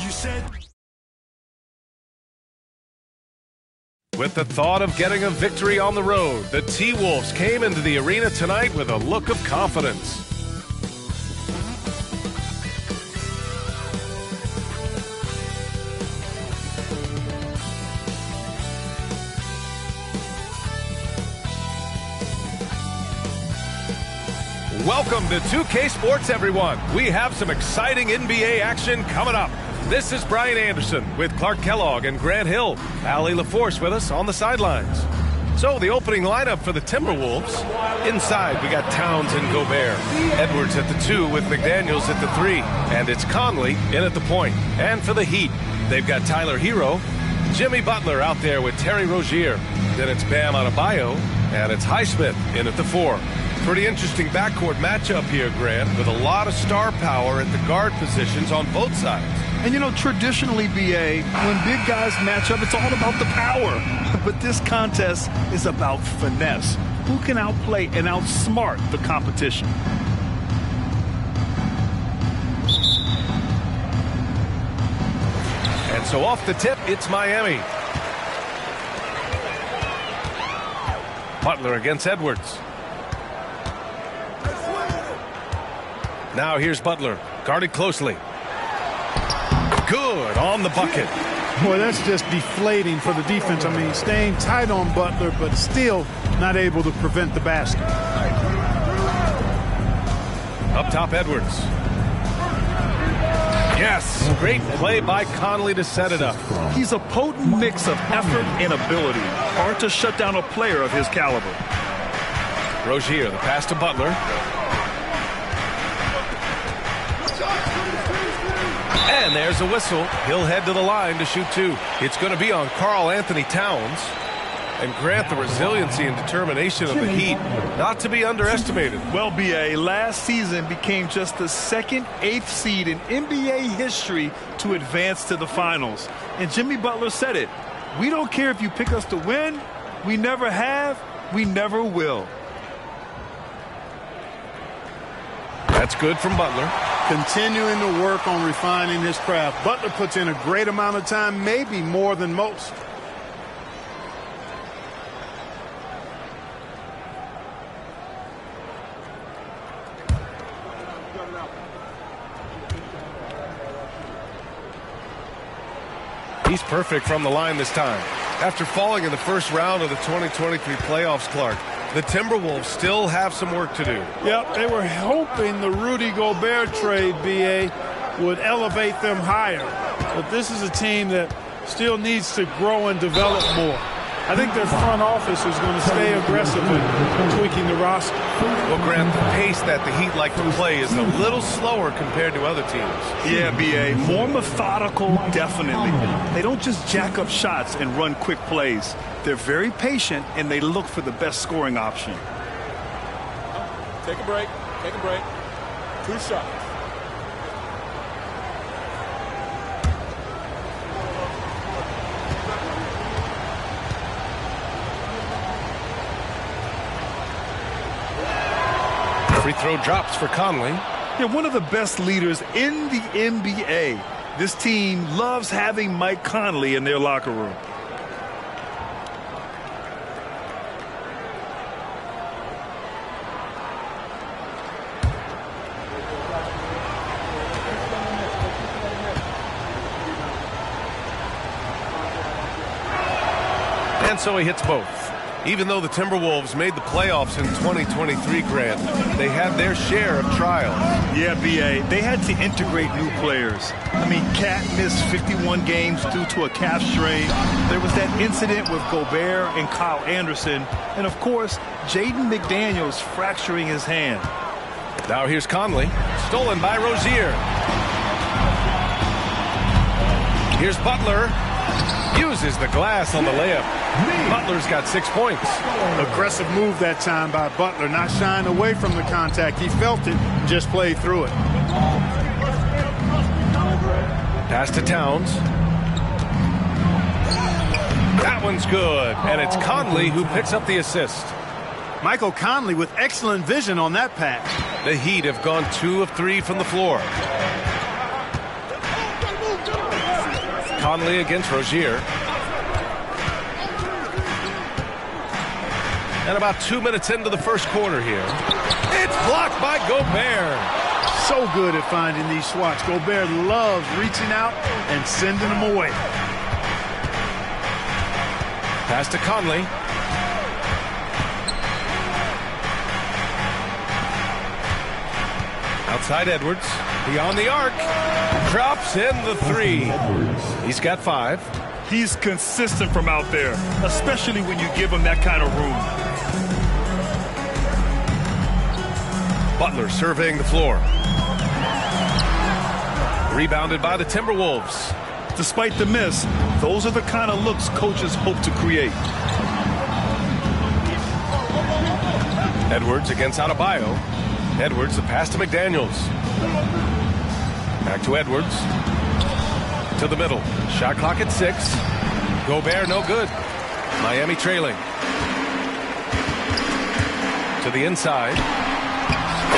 You said. With the thought of getting a victory on the road, the T-Wolves came into the arena tonight with a look of confidence. Welcome to 2K Sports, everyone. We have some exciting NBA action coming up. This is Brian Anderson with Clark Kellogg and Grant Hill. Allie LaForce with us on the sidelines. So the opening lineup for the Timberwolves. Inside, we got Towns and Gobert. Edwards at the 2 with McDaniels at the 3. And it's Conley in at the point. And for the Heat, they've got Tyler Hero, Jimmy Butler out there with Terry Rozier. Then it's Bam Adebayo, and it's Highsmith in at the 4. Pretty interesting backcourt matchup here, Grant, with a lot of star power at the guard positions on both sides. And, you know, traditionally, B.A., when big guys match up, it's all about the power. But this contest is about finesse. Who can outplay and outsmart the competition? And so off the tip, it's Miami. Butler against Edwards. Now here's Butler, guarded closely. Good on the bucket. Boy, that's just deflating for the defense. I mean, staying tight on Butler, but still not able to prevent the basket. Up top, Edwards. Yes, great play by Conley to set it up. He's a potent mix of effort and ability. Hard to shut down a player of his caliber. Rozier, the pass to Butler. And there's a whistle. He'll head to the line to shoot 2. It's going to be on Karl-Anthony Towns. And Grant, the resiliency and determination of the Heat, not to be underestimated. Well, B.A., last season became just the second 8th seed in NBA history to advance to the finals. And Jimmy Butler said it. We don't care if you pick us to win. We never have. We never will. That's good from Butler. Continuing to work on refining his craft. Butler puts in a great amount of time, maybe more than most. He's perfect from the line this time. After falling in the first round of the 2023 playoffs, Clark, the Timberwolves still have some work to do. Yep, they were hoping the Rudy Gobert trade, B.A., would elevate them higher. But this is a team that still needs to grow and develop more. I think their front office is going to stay aggressive in tweaking the roster. Well, Grant, the pace that the Heat like to play is a little slower compared to other teams. Yeah, B.A., more methodical, definitely. They don't just jack up shots and run quick plays. They're very patient, and they look for the best scoring option. Take a break. Take a break. 2 shots. Free throw drops for Conley. Yeah, one of the best leaders in the NBA. This team loves having Mike Conley in their locker room. And so he hits both. Even though the Timberwolves made the playoffs in 2023, Grant, they had their share of trials. Yeah, B.A., they had to integrate new players. I mean, Cat missed 51 games due to a calf strain. There was that incident with Gobert and Kyle Anderson. And, of course, Jaden McDaniels fracturing his hand. Now here's Conley, stolen by Rozier. Here's Butler. Uses the glass on the layup. Butler's got 6 points. Aggressive move that time by Butler, not shying away from the contact. He felt it, just played through it. Pass to Towns. That one's good, and it's Conley who picks up the assist. Michael Conley with excellent vision on that pass. The Heat have gone 2 of 3 from the floor. Conley against Rozier. And about 2 minutes into the first quarter here. It's blocked by Gobert. So good at finding these swats. Gobert loves reaching out and sending them away. Pass to Conley. Outside Edwards. Beyond the arc. Drops in the three. He's got 5. He's consistent from out there, especially when you give him that kind of room. Butler surveying the floor. Rebounded by the Timberwolves. Despite the miss, those are the kind of looks coaches hope to create. Edwards against Adebayo. Edwards, the pass to McDaniels. Back to Edwards. To the middle. Shot clock at 6. Gobert no good. Miami trailing. To the inside.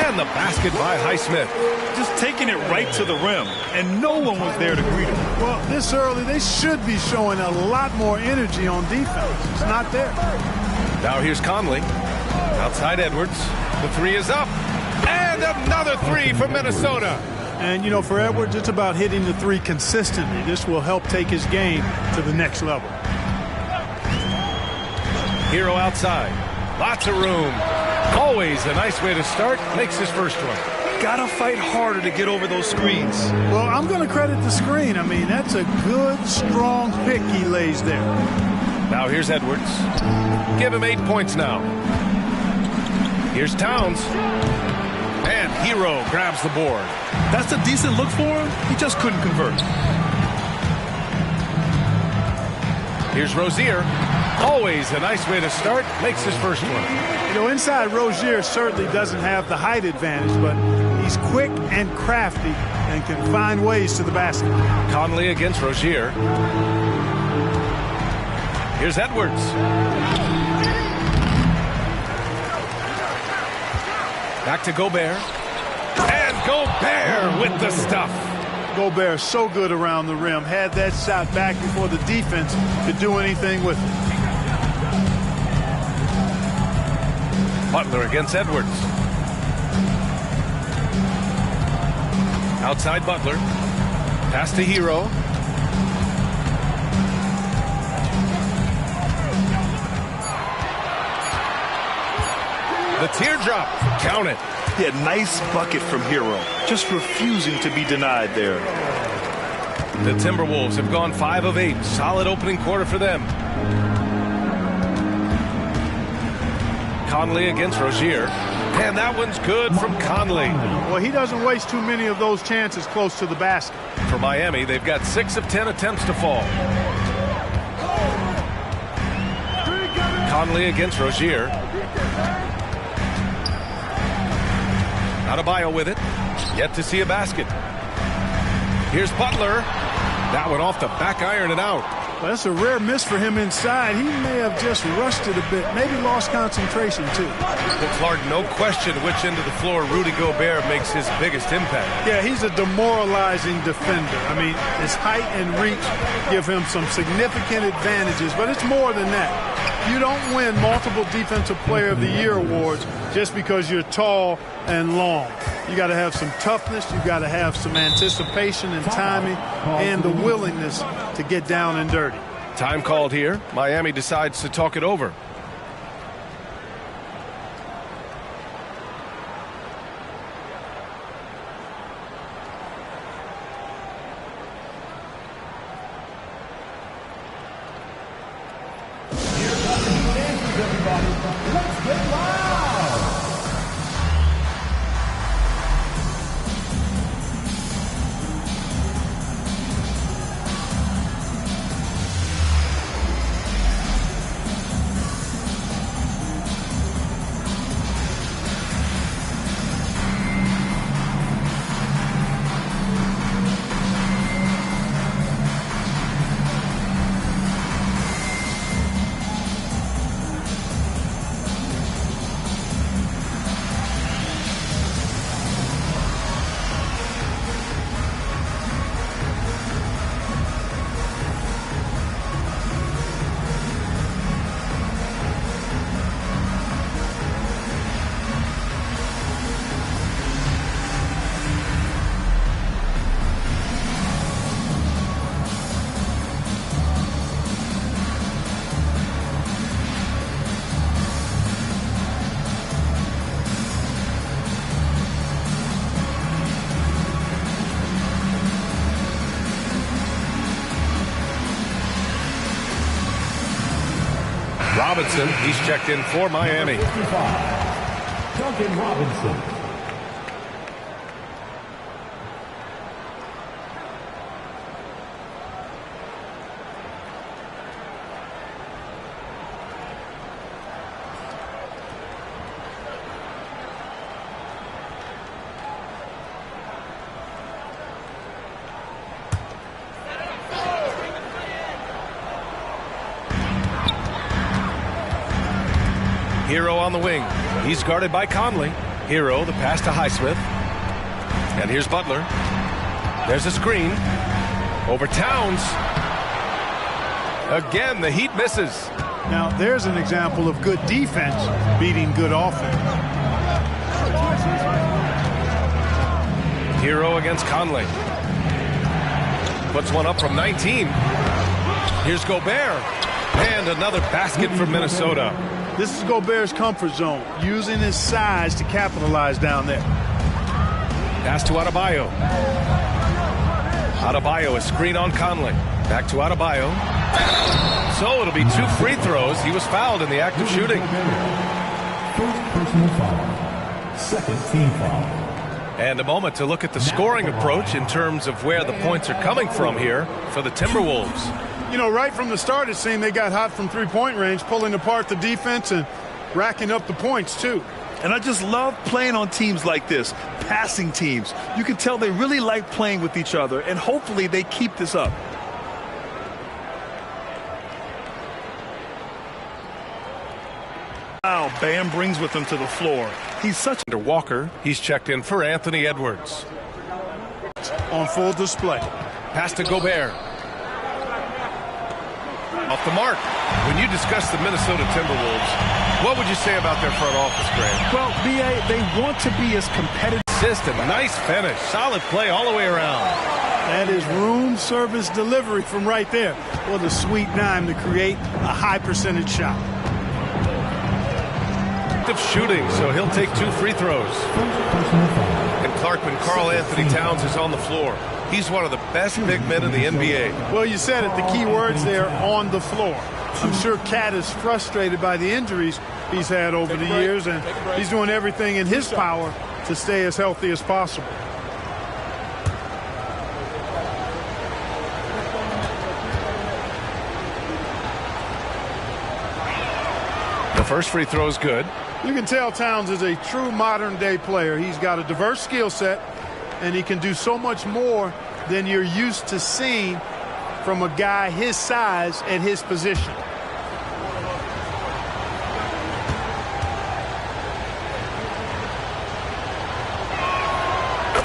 And the basket by Highsmith. Just taking it right to the rim, and no one was there to greet him. Well, this early, they should be showing a lot more energy on defense. It's not there. Now here's Conley. Outside Edwards. The 3 is up. And another 3 for Minnesota. And, you know, for Edwards, it's about hitting the 3 consistently. This will help take his game to the next level. Hero outside. Lots of room. Always a nice way to start. Makes his first one. Gotta fight harder to get over those screens. Well, I'm going to credit the screen. I mean, that's a good, strong pick he lays there. Now here's Edwards. Give him 8 points now. Here's Towns. And Hero grabs the board. That's a decent look for him. He just couldn't convert. Here's Rozier. Always a nice way to start. Makes his first one. You know, inside Rozier certainly doesn't have the height advantage, but he's quick and crafty and can find ways to the basket. Conley against Rozier. Here's Edwards. Back to Gobert. And Gobert with the stuff. Gobert so good around the rim. Had that shot back before the defense could do anything with it. Butler against Edwards. Outside Butler. Pass to Hero. The teardrop. Count it. He had nice bucket from Hero. Just refusing to be denied there. The Timberwolves have gone 5 of 8. Solid opening quarter for them. Conley against Rozier. And that one's good from Conley. Well, he doesn't waste too many of those chances close to the basket. For Miami, they've got 6 of 10 attempts to fall. Conley against Rozier. Adebayo with it. Yet to see a basket. Here's Butler. That one off the back iron and out. Well, that's a rare miss for him inside. He may have just rushed it a bit. Maybe lost concentration, too. Well, Clark, no question which end of the floor Rudy Gobert makes his biggest impact. Yeah, he's a demoralizing defender. I mean, his height and reach give him some significant advantages, but it's more than that. You don't win multiple Defensive Player of the Year awards just because you're tall and long. You got to have some toughness. You got to have some anticipation and timing and the willingness to get down and dirty. Time called here. Miami decides to talk it over. Let's get loud! Robinson, he's checked in for Miami. 55, Duncan Robinson. Hero on the wing. He's guarded by Conley. Hero, the pass to Highsmith. And here's Butler. There's a screen. Over Towns. Again, the Heat misses. Now, there's an example of good defense beating good offense. Hero against Conley. Puts one up from 19. Here's Gobert. And another basket for Minnesota. This is Gobert's comfort zone, using his size to capitalize down there. Pass to Adebayo. Adebayo, a screen on Conley. Back to Adebayo. So it'll be 2 free throws. He was fouled in the act of shooting. First personal foul. Second team foul. And a moment to look at the scoring approach in terms of where the points are coming from here for the Timberwolves. You know, right from the start, it seemed they got hot from three-point range, pulling apart the defense and racking up the points, too. And I just love playing on teams like this, passing teams. You can tell they really like playing with each other, and hopefully they keep this up. Wow, Bam brings with him to the floor. He's such Under Walker, he's checked in for Anthony Edwards. On full display. Pass to Gobert. Off the mark. When you discuss the Minnesota Timberwolves, what would you say about their front office, Grant? Well, B.A., they want to be as competitive. Assist and nice finish. Solid play all the way around. That is room service delivery from right there. What a sweet dime to create a high percentage shot. Of shooting, so he'll take 2 free throws. And Clark, when Karl-Anthony Towns is on the floor, he's one of the best big men in the NBA. Well, you said it, the key words there, on the floor. I'm sure Cat is frustrated by the injuries he's had over the years, and he's doing everything in his power to stay as healthy as possible. The first free throw is good. You can tell Towns is a true modern-day player. He's got a diverse skill set, and he can do so much more than you're used to seeing from a guy his size at his position.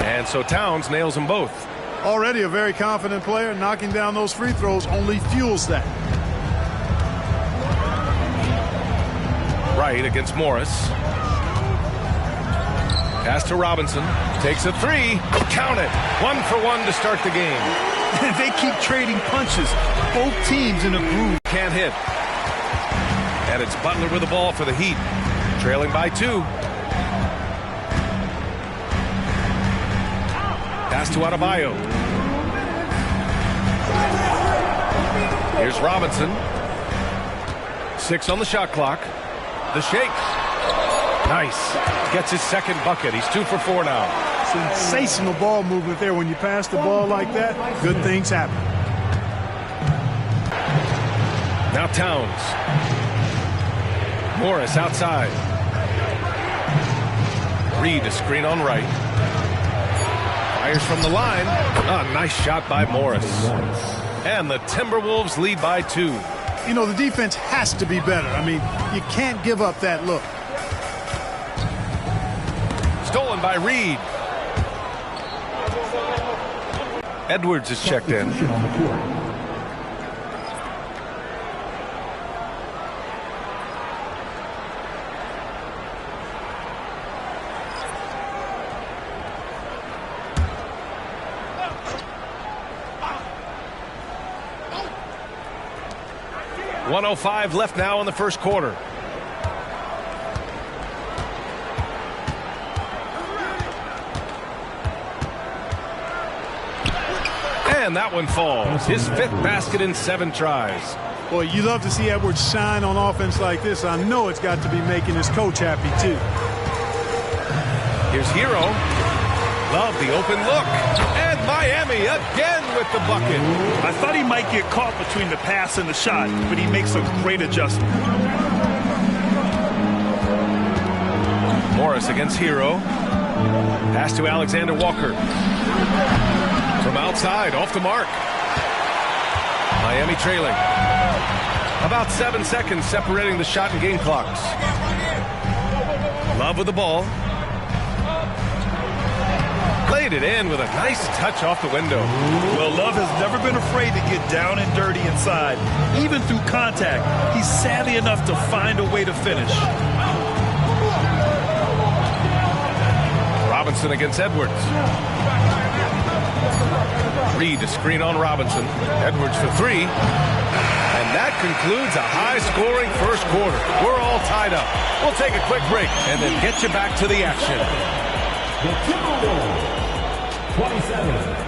And so Towns nails them both. Already a very confident player. Knocking down those free throws only fuels that. Right against Morris. Pass to Robinson. Takes a 3. Count it. 1 for 1 to start the game. They keep trading punches. Both teams in a groove. Can't hit. And it's Butler with the ball for the Heat. Trailing by 2. Pass to Adebayo. Here's Robinson. 6 on the shot clock. The shake. Nice. Gets his second bucket. He's 2 for 4 now. Sensational ball movement there. When you pass the ball like that, good things happen. Now Towns. Morris outside. Reed a screen on right. Fires from the line. A nice shot by Morris. And the Timberwolves lead by 2. You know, the defense has to be better. I mean, you can't give up that look. Stolen by Reed. Edwards is checked in. .105 left now in the first quarter. And that one falls. His 5th basket in 7 tries. Boy, you love to see Edwards shine on offense like this. I know it's got to be making his coach happy, too. Here's Hero. Love the open look. And Miami again with the bucket. I thought he might get caught between the pass and the shot, but he makes a great adjustment. Morris against Hero. Pass to Alexander Walker. From outside, off the mark. Miami trailing. About 7 seconds separating the shot and game clocks. Love with the ball. Played it in with a nice touch off the window. Well, Love has never been afraid to get down and dirty inside. Even through contact, he's savvy enough to find a way to finish. Robinson against Edwards. Reed to screen on Robinson. Edwards for three. And that concludes a high-scoring first quarter. We're all tied up. We'll take a quick break and then get you back to the action. The Timberwolves, 27.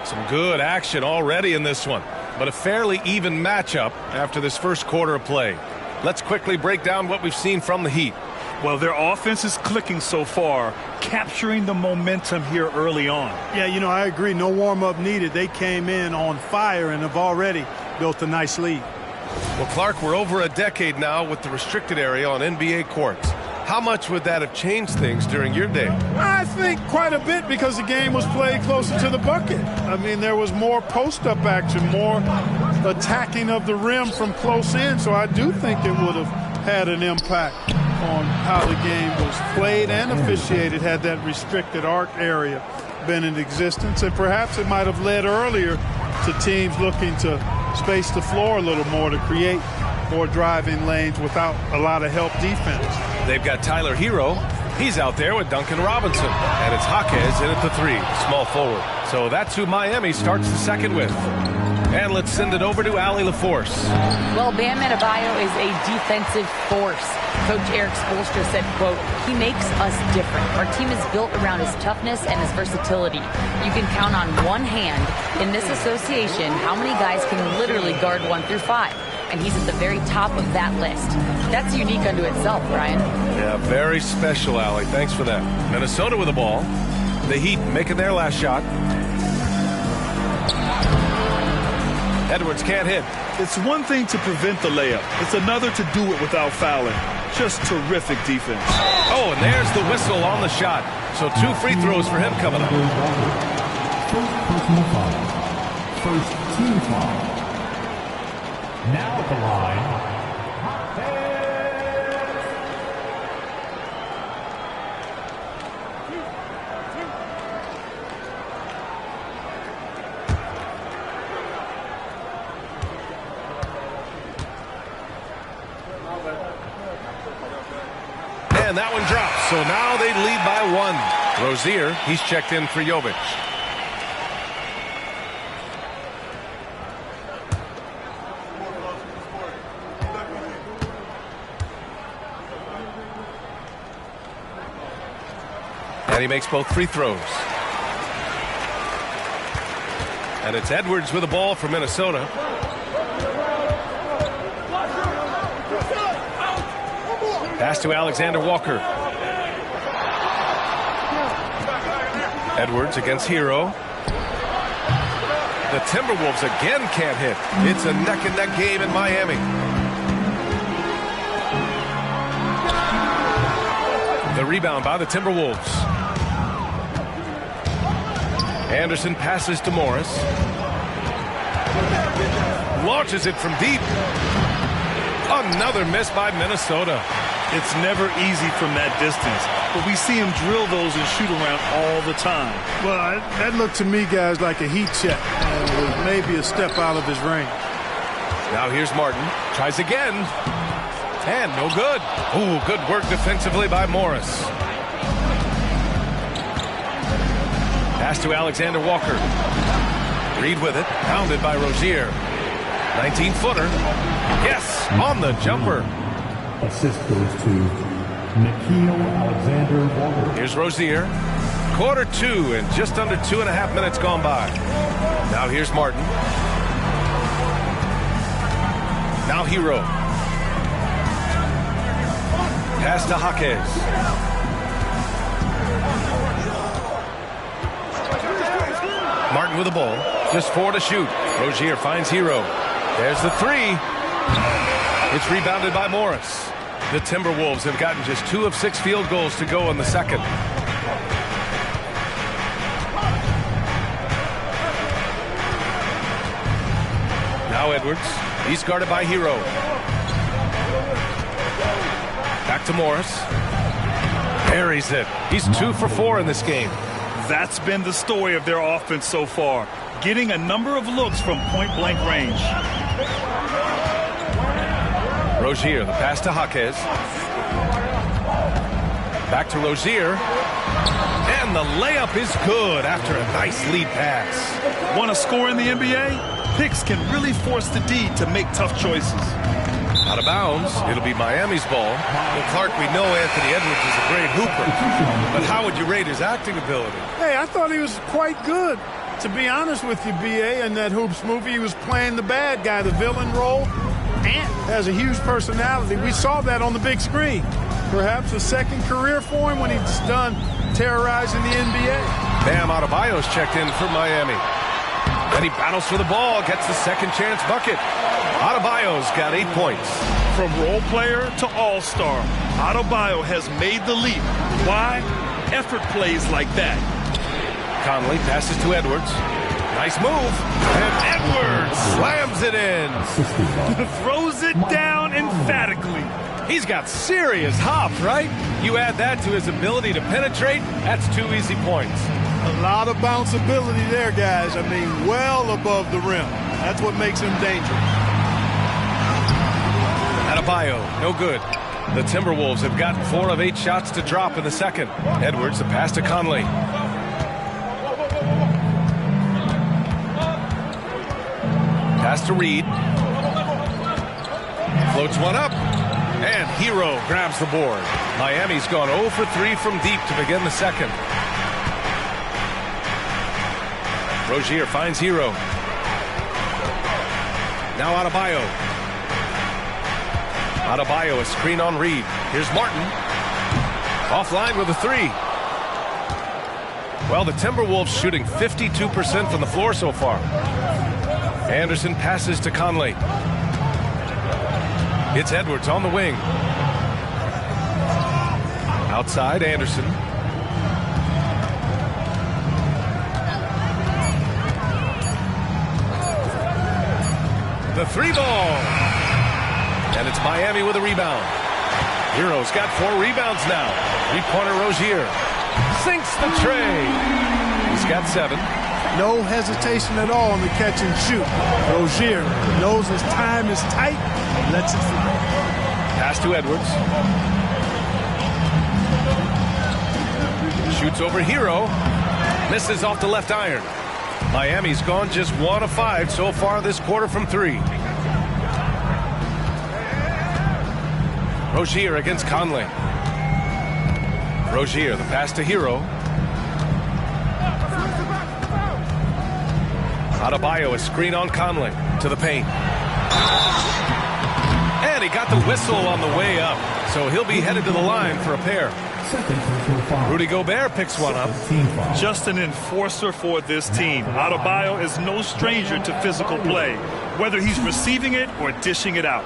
Some good action already in this one, but a fairly even matchup after this first quarter of play. Let's quickly break down what we've seen from the Heat. Well, their offense is clicking so far, capturing the momentum here early on. Yeah, you know, I agree. No warm-up needed. They came in on fire and have already built a nice lead. Well, Clark, we're over a decade now with the restricted area on NBA courts. How much would that have changed things during your day? I think quite a bit because the game was played closer to the bucket. I mean, there was more post-up action, more attacking of the rim from close in, so I do think it would have had an impact on how the game was played and officiated had that restricted arc area been in existence, and perhaps it might have led earlier to teams looking to space the floor a little more to create more driving lanes without a lot of help defense. They've got Tyler Hero. He's out there with Duncan Robinson. And it's Jaquez in at the three, small forward. So that's who Miami starts the second with. And let's send it over to Allie LaForce. Well, Bam Adebayo is a defensive force. Coach Eric Spoelstra said, quote, "He makes us different. Our team is built around his toughness and his versatility. You can count on one hand in this association how many guys can literally guard 1 through 5. And he's at the very top of that list. That's unique unto itself, Brian." Yeah, very special, Allie. Thanks for that. Minnesota with the ball. The Heat making their last shot. Edwards can't hit. It's one thing to prevent the layup. It's another to do it without fouling. Just terrific defense. Oh, and there's the whistle on the shot. So 2 free throws for him coming up. First personal foul. First team foul. Now at the line. And that one drops. So now they lead by 1. Rozier, he's checked in for Jovic. And he makes both free throws. And it's Edwards with the ball for Minnesota. Pass to Alexander Walker. Edwards against Hero. The Timberwolves again can't hit. It's a neck-and-neck game in Miami. The rebound by the Timberwolves. Anderson passes to Morris. Launches it from deep. Another miss by Minnesota. It's never easy from that distance, but we see him drill those and shoot around all the time. Well, that looked to me, guys, like a heat check. And it was maybe a step out of his range. Now here's Martin. Tries again. And no good. Ooh, good work defensively by Morris. Pass to Alexander Walker. Reed with it. Pounded by Rozier. 19-footer. Yes, on the jumper. Assist goes to Nikhil Alexander Walker. Here's Rozier. Quarter two and just under 2.5 minutes gone by. Now here's Martin. Now Hero. Pass to Jaquez. Martin with the ball. Just 4 to shoot. Rozier finds Hero. There's the 3. It's rebounded by Morris. The Timberwolves have gotten just 2 of 6 field goals to go in the second. Now Edwards. He's guarded by Hero. Back to Morris. Buries it. He's 2 for 4 in this game. That's been the story of their offense so far, getting a number of looks from point-blank range. Rozier, the pass to Jaquez. Back to Rozier. And the layup is good after a nice lead pass. Want to score in the NBA? Picks can really force the D to make tough choices. Out of bounds. It'll be Miami's ball. Well, Clark, we know Anthony Edwards is a great hooper. But how would you rate his acting ability? Hey, I thought he was quite good. To be honest with you, B.A., in that Hoops movie, he was playing the bad guy, the villain role, and has a huge personality. We saw that on the big screen. Perhaps a second career for him when he's done terrorizing the NBA. Bam Adebayo's checked in for Miami. And he battles for the ball, gets the second chance bucket. Adebayo's got 8 points. From role player to all-star, Adebayo has made the leap. Why? Effort plays like that. Conley passes to Edwards. Nice move. And Edwards slams it in. Throws it down emphatically. He's got serious hop, right? You add that to his ability to penetrate, that's 2 easy points. A lot of bounceability there, guys. I mean, well above the rim. That's what makes him dangerous. Adebayo, no good. The Timberwolves have gotten 4 of 8 shots to drop in the second. Edwards, the pass to Conley. Pass to Reed. Floats one up. And Hero grabs the board. Miami's gone 0 for 3 from deep to begin the second. Rozier finds Hero. Now Adebayo. Adebayo, a screen on Reed. Here's Martin. Offline with a 3. Well, the Timberwolves shooting 52% from the floor so far. Anderson passes to Conley. It's Edwards on the wing. Outside, Anderson. The 3 ball. And it's Miami with a rebound. Hero's got 4 rebounds now. 3-pointer Rozier. Sinks the tray. He's got 7. No hesitation at all in the catch and shoot. Rozier knows his time is tight. Lets it fly. Pass to Edwards. Shoots over Hero. Misses off the left iron. Miami's gone just 1 of 5 so far this quarter from 3. Rozier against Conley. Rozier, the pass to Hero. Adebayo, a screen on Conley to the paint. And he got the whistle on the way up, so he'll be headed to the line for a pair. Rudy Gobert picks one up. Just an enforcer for this team. Adebayo is no stranger to physical play, whether he's receiving it or dishing it out.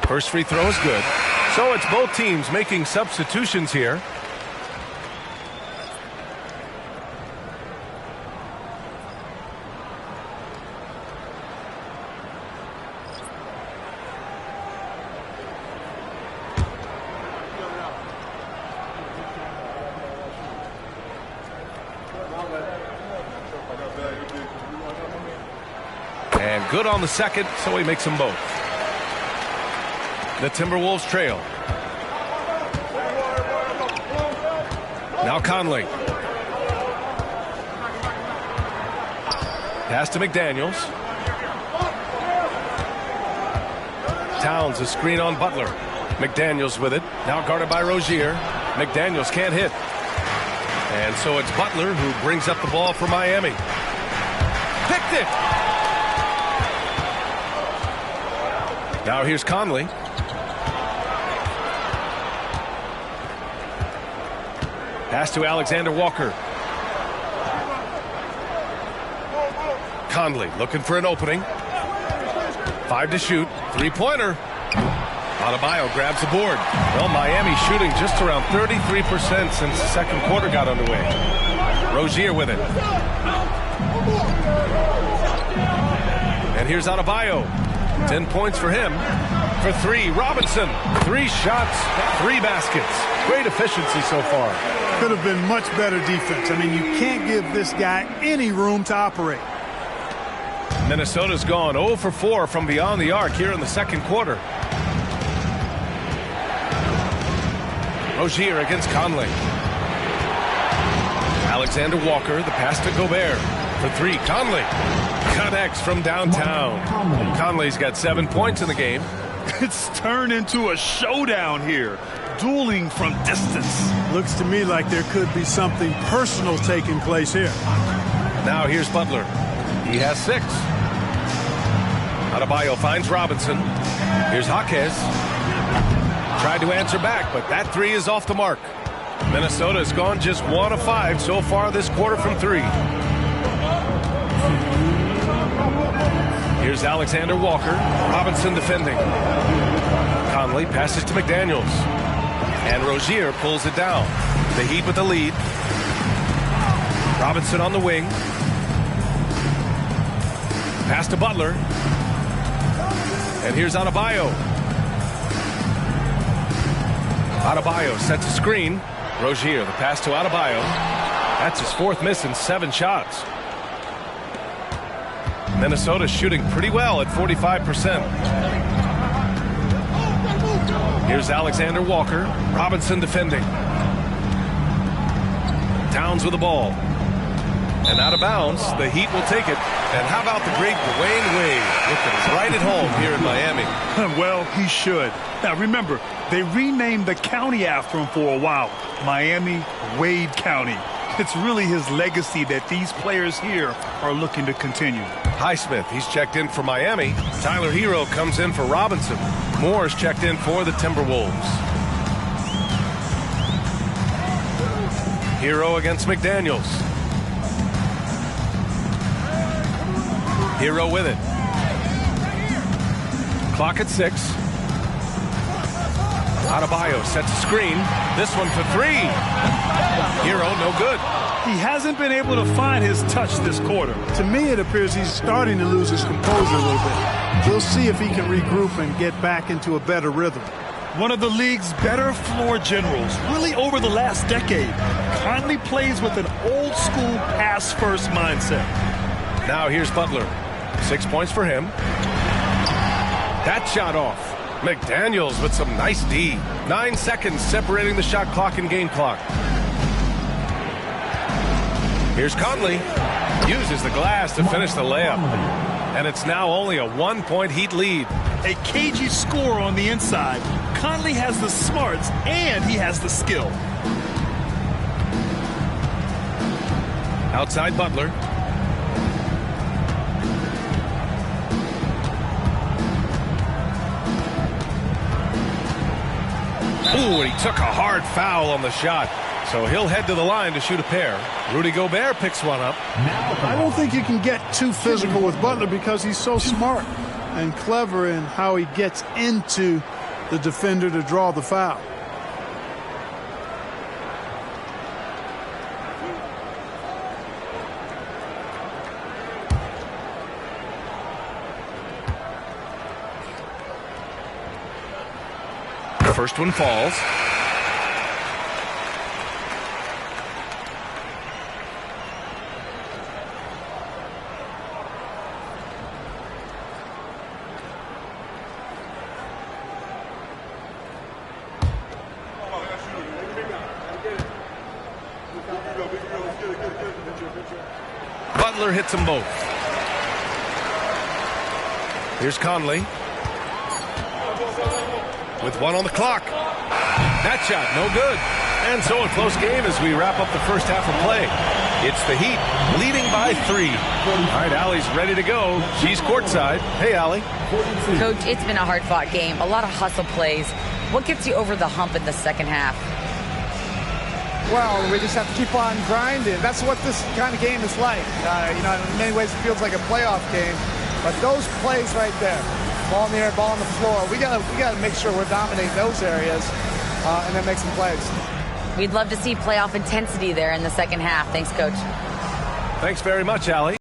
First free throw is good. So it's both teams making substitutions here. And good on the second, so he makes them both. The Timberwolves trail. Now Conley. Pass to McDaniels. Towns a screen on Butler. McDaniels with it. Now guarded by Rozier. McDaniels can't hit. And so it's Butler who brings up the ball for Miami. Picked it! Now here's Conley. Pass to Alexander Walker. Conley looking for an opening. 5 to shoot. Three-pointer. Adebayo grabs the board. Well, Miami shooting just around 33% since the second quarter got underway. Rozier with it. And here's Adebayo. 10 points for him. For 3, Robinson. 3 shots, 3 baskets. Great efficiency so far. Could have been much better defense. I mean, you can't give this guy any room to operate. Minnesota's gone 0 for 4 from beyond the arc here in the second quarter. Rozier against Conley. Alexander Walker, the pass to Gobert. For 3, Conley. Connects from downtown. Conley's got 7 points in the game. It's turned into a showdown here. Dueling from distance. Looks to me like there could be something personal taking place here. Now here's Butler. He has 6. Adebayo finds Robinson. Here's Jaquez. Tried to answer back, but that 3 is off the mark. Minnesota has gone just 1 of 5 so far this quarter from 3. Here's Alexander Walker. Robinson defending. Conley passes to McDaniels. And Rozier pulls it down. The Heat with the lead. Robinson on the wing. Pass to Butler. And here's Adebayo. Adebayo sets a screen. Rozier, the pass to Adebayo. That's his 4th miss in 7 shots. Minnesota's shooting pretty well at 45%. Here's Alexander Walker. Robinson defending. Towns with the ball. And out of bounds, the Heat will take it. And how about the great Dwayne Wade looking right at home here in Miami? Well, he should. Now, remember, they renamed the county after him for a while. Miami-Wade County. It's really his legacy that these players here are looking to continue. Highsmith, he's checked in for Miami. Tyler Hero comes in for Robinson. Moore's checked in for the Timberwolves. Hero against McDaniels. Hero with it. Clock at 6. Adebayo sets a screen. This one for 3. Hero, no good. He hasn't been able to find his touch this quarter. To me, it appears he's starting to lose his composure a little bit. We'll see if he can regroup and get back into a better rhythm. One of the league's better floor generals, really over the last decade. Conley plays with an old-school pass-first mindset. Now here's Butler. 6 points for him. That shot off. McDaniels with some nice D. 9 seconds separating the shot clock and game clock. Here's Conley. Uses the glass to finish the layup. And it's now only a 1-point Heat lead. A cagey score on the inside. Conley has the smarts and he has the skill. Outside Butler. Ooh, and he took a hard foul on the shot. So he'll head to the line to shoot a pair. Rudy Gobert picks one up. I don't think you can get too physical with Butler because he's so smart and clever in how he gets into the defender to draw the foul. The first one falls. Butler hits them both. Here's Conley. With one on the clock. That shot, no good. And so a close game as we wrap up the first half of play. It's the Heat leading by 3. All right, Allie's ready to go. She's courtside. Hey, Allie. Coach, it's been a hard-fought game. A lot of hustle plays. What gets you over the hump in the second half? Well, we just have to keep on grinding. That's what this kind of game is like. You know, in many ways it feels like a playoff game. But those plays right there, ball in the air, ball on the floor, we gotta make sure we're dominating those areas and then make some plays. We'd love to see playoff intensity there in the second half. Thanks, Coach. Thanks very much, Allie.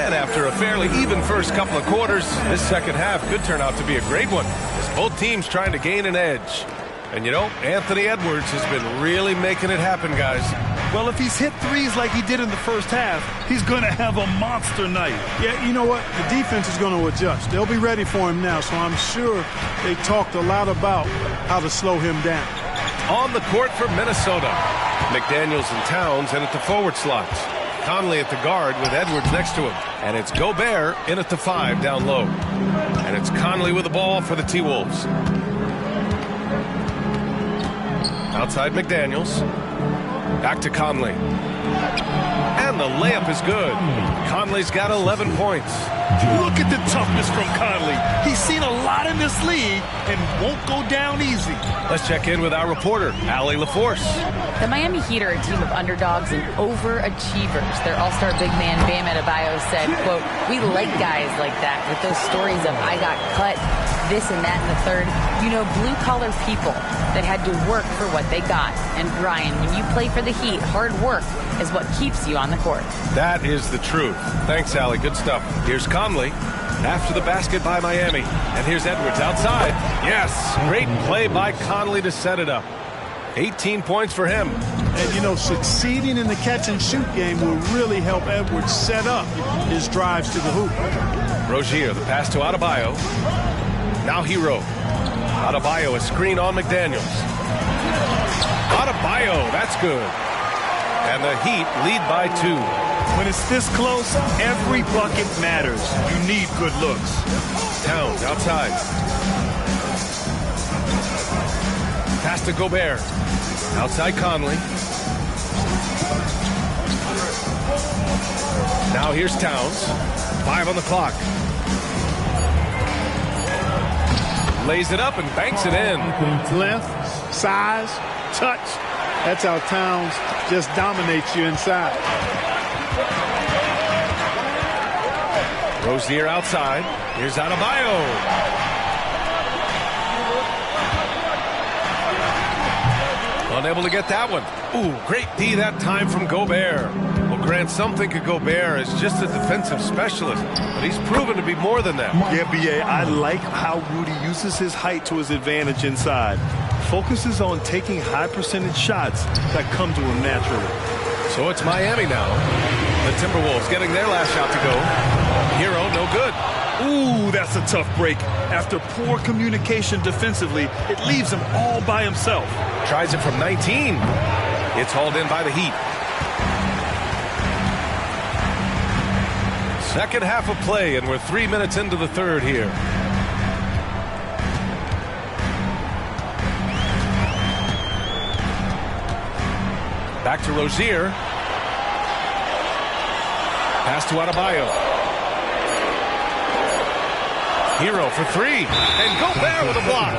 And after a fairly even first couple of quarters, this second half could turn out to be a great one, as both teams trying to gain an edge. And you know, Anthony Edwards has been really making it happen, guys. Well, if he's hit threes like he did in the first half, he's going to have a monster night. Yeah, you know what? The defense is going to adjust. They'll be ready for him now, so I'm sure they talked a lot about how to slow him down. On the court for Minnesota, McDaniels and Towns in at the forward slots. Conley at the guard with Edwards next to him. And it's Gobert in at the 5 down low. And it's Conley with the ball for the T-Wolves. Outside McDaniels. Back to Conley. And the layup is good. Conley's got 11 points. Look at the toughness from Conley. He's seen a lot in this league and won't go down easy. Let's check in with our reporter, Allie LaForce. The Miami Heat are a team of underdogs and overachievers. Their all-star big man, Bam Adebayo, said, quote, "We like guys like that with those stories of I got cut, this and that in the third. You know, blue-collar people that had to work for what they got. And Brian, when you play for the Heat, hard work is what keeps you on the court. That is the truth. Thanks, Allie. Good stuff. Here's Conley after the basket by Miami. And here's Edwards outside. Yes, great play by Conley to set it up. 18 points for him. And, you know, succeeding in the catch-and-shoot game will really help Edwards set up his drives to the hoop. Rozier, the pass to Adebayo. Now Hero. Adebayo, a screen on McDaniels. Adebayo, that's good. And the Heat lead by 2. When it's this close, every bucket matters. You need good looks. Towns outside. Pass to Gobert. Outside Conley. Now here's Towns. 5 on the clock. Lays it up and banks it in. Length, size, touch. That's how Towns just dominates you inside. Rozier outside. Here's Adebayo. Unable to get that one. Ooh, great D that time from Gobert. Well, Grant, some think of Gobert as just a defensive specialist, but he's proven to be more than that. Yeah, B.A., I like how Rudy uses his height to his advantage inside. Focuses on taking high-percentage shots that come to him naturally. So it's Miami now. The Timberwolves getting their last shot to go. Hero, no good. Ooh, that's a tough break. After poor communication defensively, it leaves him all by himself. Tries it from 19. It's hauled in by the Heat. Second half of play, and we're 3 minutes into the third here. Back to Rozier. Pass to Adebayo. Hero for 3. And Gobert with a block.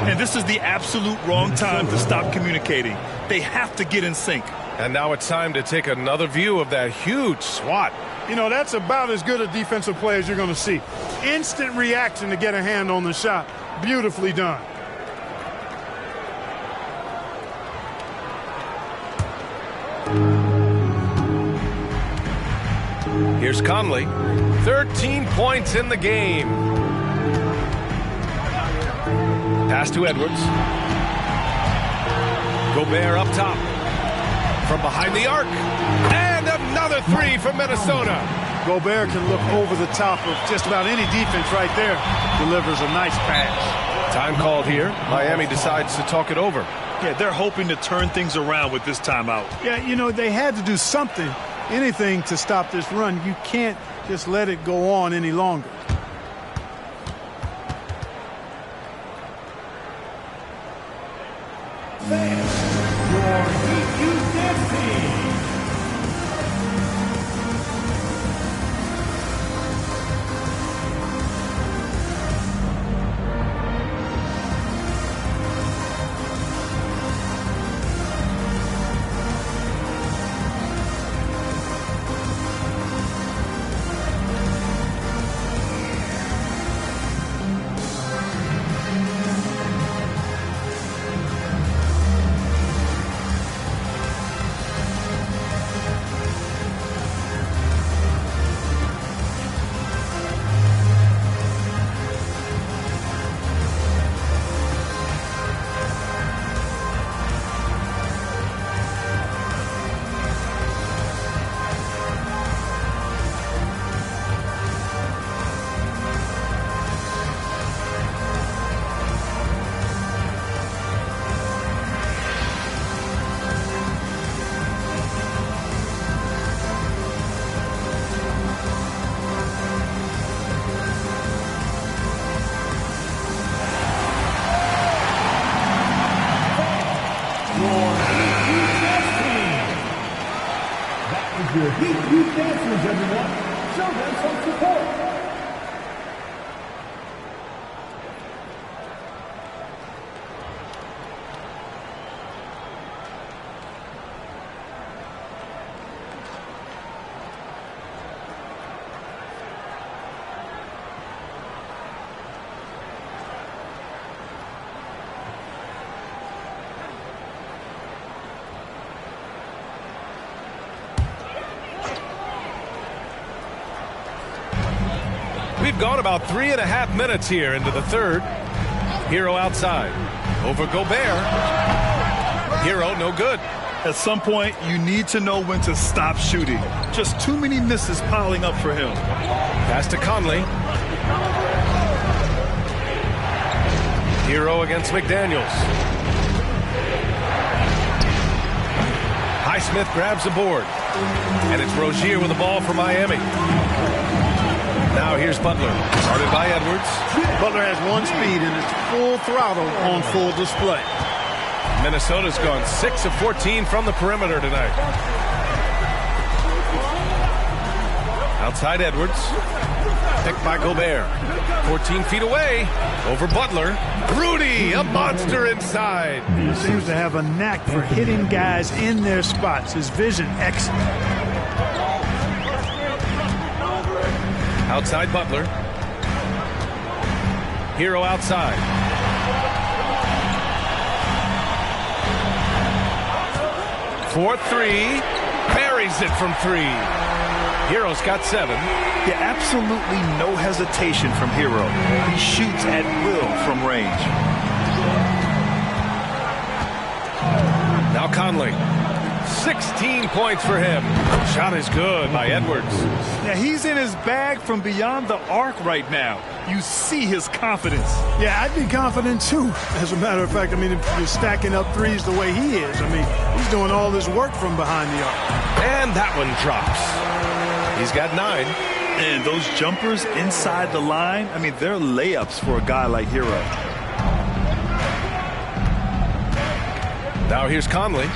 And this is the absolute wrong time to stop communicating. They have to get in sync. And now it's time to take another view of that huge swat. You know, that's about as good a defensive play as you're going to see. Instant reaction to get a hand on the shot. Beautifully done. Here's Conley. 13 points in the game. Pass to Edwards. Gobert up top. From behind the arc. And another 3 from Minnesota. Gobert can look over the top of just about any defense right there. Delivers a nice pass. Time called here. Miami decides to talk it over. Yeah, they're hoping to turn things around with this timeout. Yeah, you know, they had to do something, anything to stop this run. You can't just let it go on any longer. Your Heat Youth dancers, everyone. Show them some support. We've gone about 3.5 minutes here into the third. Hero outside. Over Gobert. Hero no good. At some point, you need to know when to stop shooting. Just too many misses piling up for him. Pass to Conley. Hero against McDaniels. Highsmith grabs the board. And it's Rozier with the ball for Miami. Now here's Butler. Started by Edwards. Butler has one speed and it's full throttle on full display. Minnesota's gone 6 of 14 from the perimeter tonight. Outside Edwards. Picked by Gobert. 14 feet away. Over Butler. Rudy, a monster inside. He seems to have a knack for hitting guys in their spots. His vision excellent. Outside Butler. Hero outside. For three. Buries it from three. Hero's got 7. Yeah, absolutely no hesitation from Hero. He shoots at will from range. Now Conley. 16 points for him. Shot is good by Edwards. Yeah, he's in his bag from beyond the arc right now. You see his confidence. Yeah, I'd be confident too. As a matter of fact, I mean, if you're stacking up threes the way he is, I mean, he's doing all this work from behind the arc. And that one drops. He's got 9. And those jumpers inside the line, I mean, they're layups for a guy like Hero. Now here's Conley.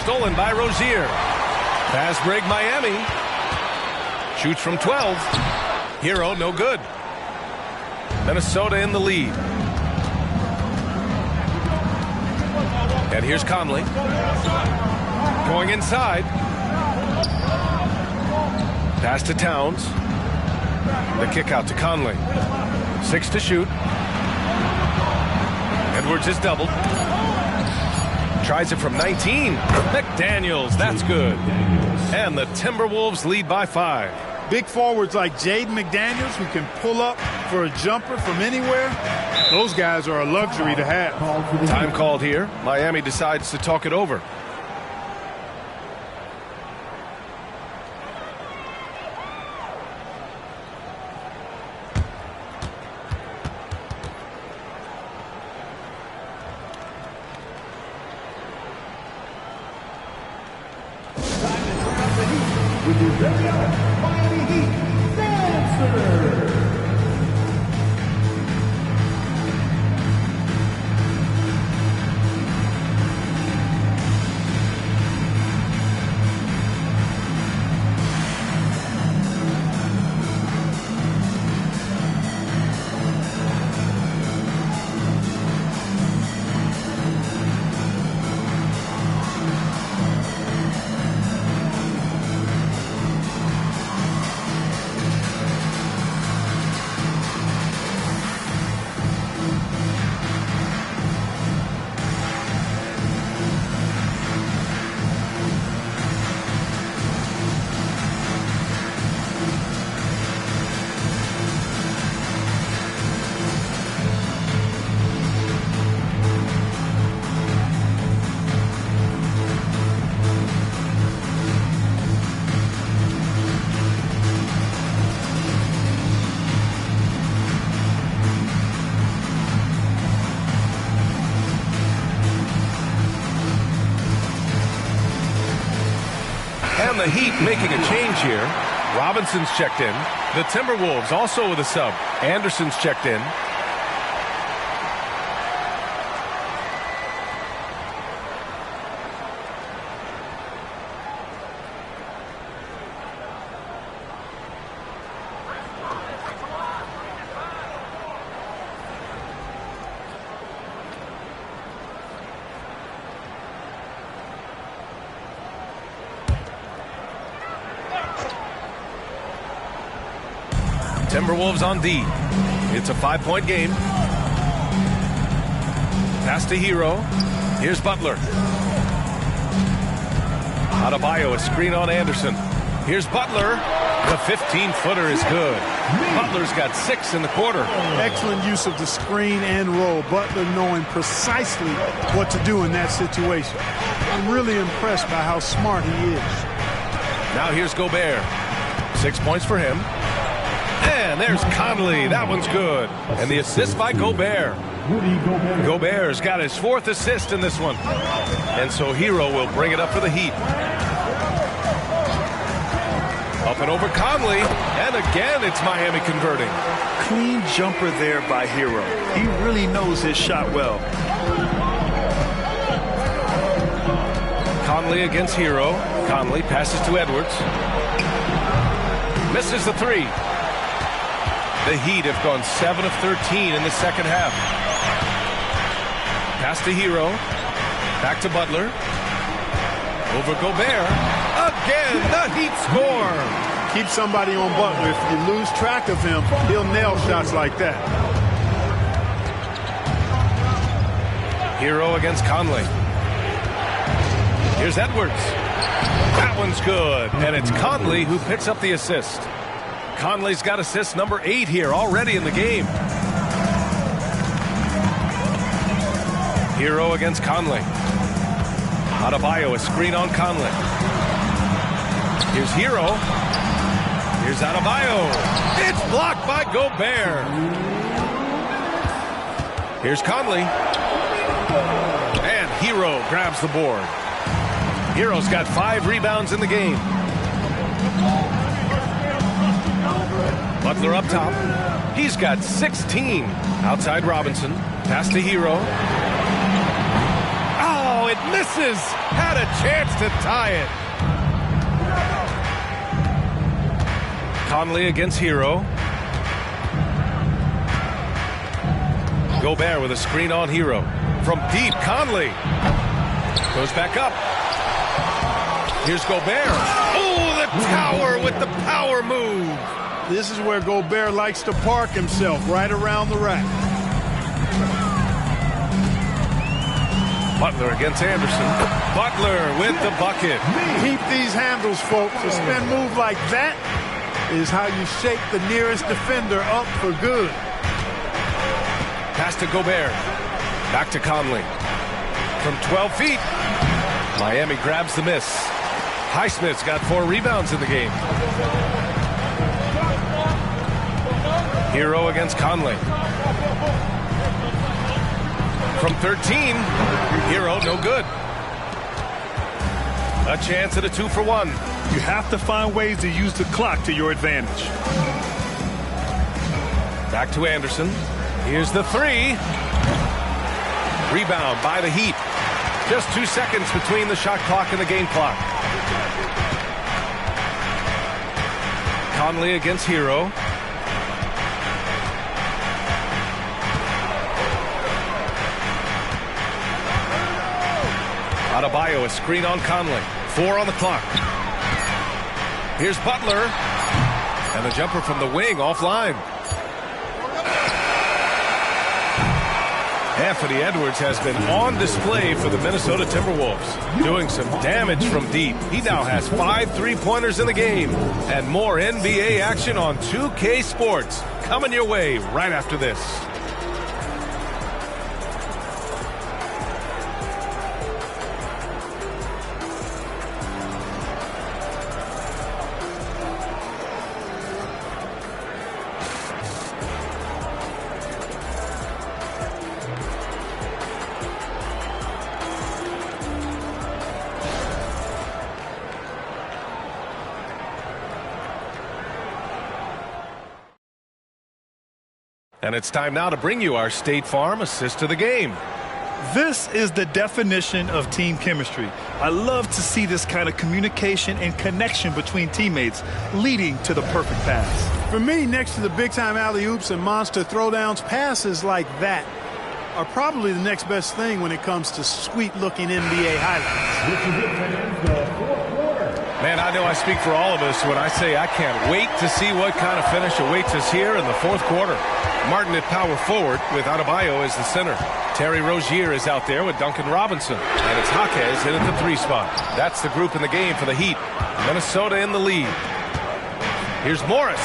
Stolen by Rozier. Pass break Miami. Shoots from 12. Hero no good. Minnesota in the lead. And here's Conley. Going inside. Pass to Towns. The kick out to Conley. 6 to shoot. Edwards is doubled. Tries it from 19. McDaniels, that's good. And the Timberwolves lead by 5. Big forwards like Jaden McDaniels who can pull up for a jumper from anywhere. Those guys are a luxury to have. Time called here. Miami decides to talk it over. With your very own Miami Heat dancer. And the Heat making a change here. Robinson's checked in. The Timberwolves also with a sub. Anderson's checked in. Timberwolves on D. It's a 5-point game. Pass to Hero. Here's Butler. Adebayo, a screen on Anderson. Here's Butler. The 15-footer is good. Butler's got 6 in the quarter. Excellent use of the screen and roll. Butler knowing precisely what to do in that situation. I'm really impressed by how smart he is. Now here's Gobert. 6 points for him. And there's Conley. That one's good. And the assist by Gobert. Gobert's got his 4th assist in this one. And so Hero will bring it up for the Heat. Up and over Conley, and again it's Miami converting. Clean jumper there by Hero. He really knows his shot well. Conley against Hero. Conley passes to Edwards. Misses the 3. The Heat have gone 7 of 13 in the second half. Pass to Hero. Back to Butler. Over Gobert. Again, the Heat score. Keep somebody on Butler. If you lose track of him, he'll nail shots like that. Hero against Conley. Here's Edwards. That one's good. And it's Conley who picks up the assist. Conley's got assist number 8 here already in the game. Hero against Conley. Adebayo, a screen on Conley. Here's Hero. Here's Adebayo. It's blocked by Gobert. Here's Conley. And Hero grabs the board. Hero's got 5 rebounds in the game. Butler up top. He's got 16. Outside Robinson. Pass to Hero. Oh, it misses. Had a chance to tie it. Conley against Hero. Gobert with a screen on Hero. From deep, Conley. Goes back up. Here's Gobert. Oh, the tower with the power move. This is where Gobert likes to park himself, right around the rack. Butler against Anderson. Butler with the bucket. Keep these handles, folks. A spin move like that is how you shake the nearest defender up for good. Pass to Gobert. Back to Conley. From 12 feet. Miami grabs the miss. Highsmith's got 4 rebounds in the game. Hero against Conley. From 13. Hero, no good. A chance at a 2-for-1. You have to find ways to use the clock to your advantage. Back to Anderson. Here's the 3. Rebound by the Heat. Just 2 seconds between the shot clock and the game clock. Conley against Hero. Adebayo, a screen on Conley. 4 on the clock. Here's Butler. And the jumper from the wing offline. Anthony Edwards has been on display for the Minnesota Timberwolves, doing some damage from deep. He now has 5 3-pointers in the game. And more NBA action on 2K Sports coming your way right after this. And it's time now to bring you our State Farm assist to the game. This is the definition of team chemistry. I love to see this kind of communication and connection between teammates leading to the perfect pass. For me, next to the big-time alley-oops and monster throwdowns, passes like that are probably the next best thing when it comes to sweet-looking NBA highlights. Man, I know I speak for all of us when I say I can't wait to see what kind of finish awaits us here in the fourth quarter. Martin at power forward with Adebayo as the center. Terry Rozier is out there with Duncan Robinson. And it's Jaquez in at the 3 spot. That's the group in the game for the Heat. Minnesota in the lead. Here's Morris.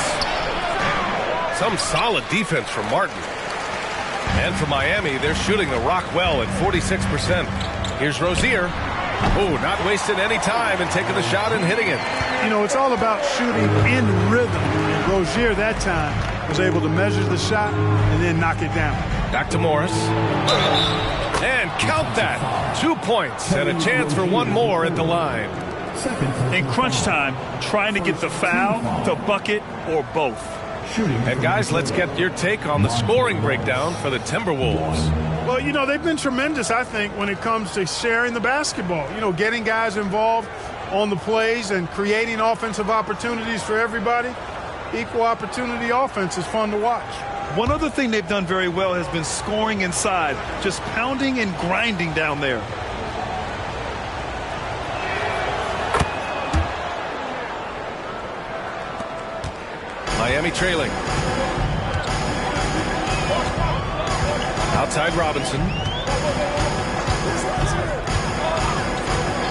Some solid defense from Martin. And for Miami, they're shooting the rock well at 46%. Here's Rozier. Oh, not wasting any time and taking the shot and hitting it. You know, it's all about shooting in rhythm. And Rozier that time was able to measure the shot and then knock it down. Back to Morris. And count that. 2 points and a chance for one more at the line. In crunch time, trying to get the foul, the bucket, or both. And guys, let's get your take on the scoring breakdown for the Timberwolves. Well, you know, they've been tremendous, I think, when it comes to sharing the basketball. You know, getting guys involved on the plays and creating offensive opportunities for everybody. Equal opportunity offense is fun to watch. One other thing they've done very well has been scoring inside, just pounding and grinding down there. Miami trailing. Outside Robinson.